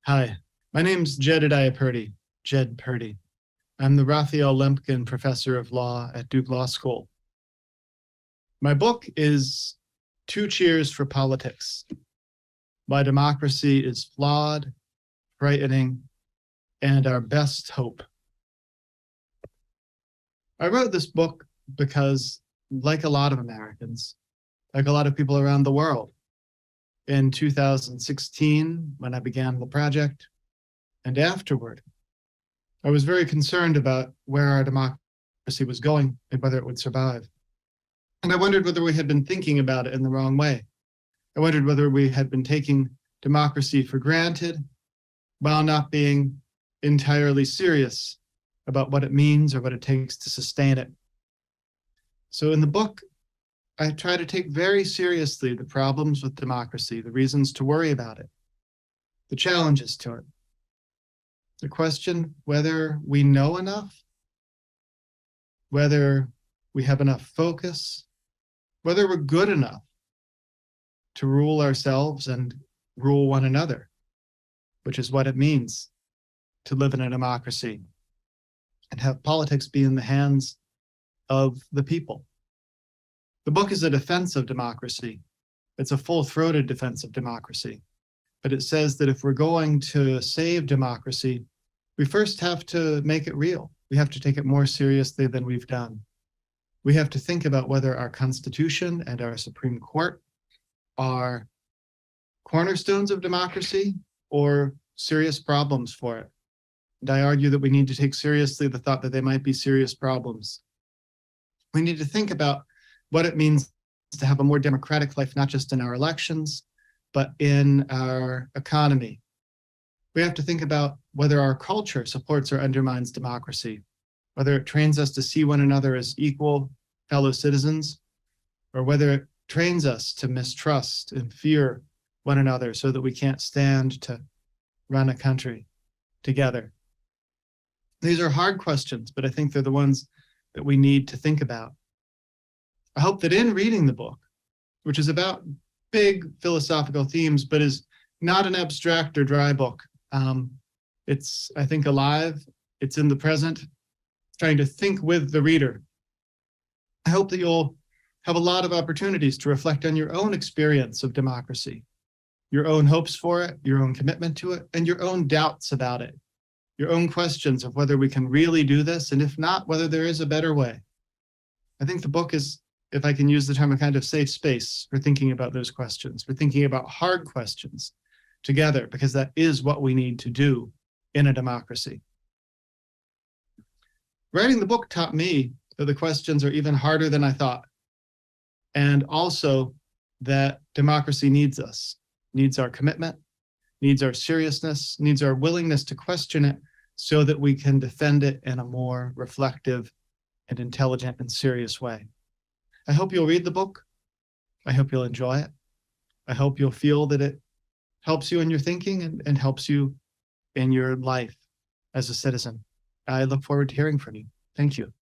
Hi, my name's Jedediah Purdy, Jed Purdy. I'm the Raphael Lemkin Professor of Law at Duke Law School. My book is Two Cheers for Politics. Why Democracy is Flawed, Frightening, and Our Best Hope. I wrote this book because, like a lot of Americans, like a lot of people around the world, in 2016, when I began the project, and afterward, I was very concerned about where our democracy was going and whether it would survive. And I wondered whether we had been thinking about it in the wrong way. I wondered whether we had been taking democracy for granted while not being entirely serious about what it means or what it takes to sustain it. So in the book, I try to take very seriously the problems with democracy, the reasons to worry about it, the challenges to it, the question whether we know enough, whether we have enough focus, whether we're good enough to rule ourselves and rule one another, which is what it means to live in a democracy and have politics be in the hands of the people. The book is a defense of democracy. It's a full-throated defense of democracy. But it says that if we're going to save democracy, we first have to make it real. We have to take it more seriously than we've done. We have to think about whether our Constitution and our Supreme Court are cornerstones of democracy or serious problems for it. And I argue that we need to take seriously the thought that they might be serious problems. We need to think about what it means to have a more democratic life, not just in our elections, but in our economy. We have to think about whether our culture supports or undermines democracy, whether it trains us to see one another as equal fellow citizens, or whether it trains us to mistrust and fear one another so that we can't stand to run a country together. These are hard questions, but I think they're the ones that we need to think about. I hope that in reading the book, which is about big philosophical themes, but is not an abstract or dry book. It's, I think, alive. It's in the present, trying to think with the reader. I hope that you'll have a lot of opportunities to reflect on your own experience of democracy, your own hopes for it, your own commitment to it, and your own doubts about it, your own questions of whether we can really do this, and if not, whether there is a better way. I think the book is, if I can use the term, a kind of safe space for thinking about those questions, for thinking about hard questions together, because that is what we need to do in a democracy. Writing the book taught me that the questions are even harder than I thought, and also that democracy needs us, needs our commitment, needs our seriousness, needs our willingness to question it so that we can defend it in a more reflective and intelligent and serious way. I hope you'll read the book. I hope you'll enjoy it. I hope you'll feel that it helps you in your thinking and helps you in your life as a citizen. I look forward to hearing from you. Thank you.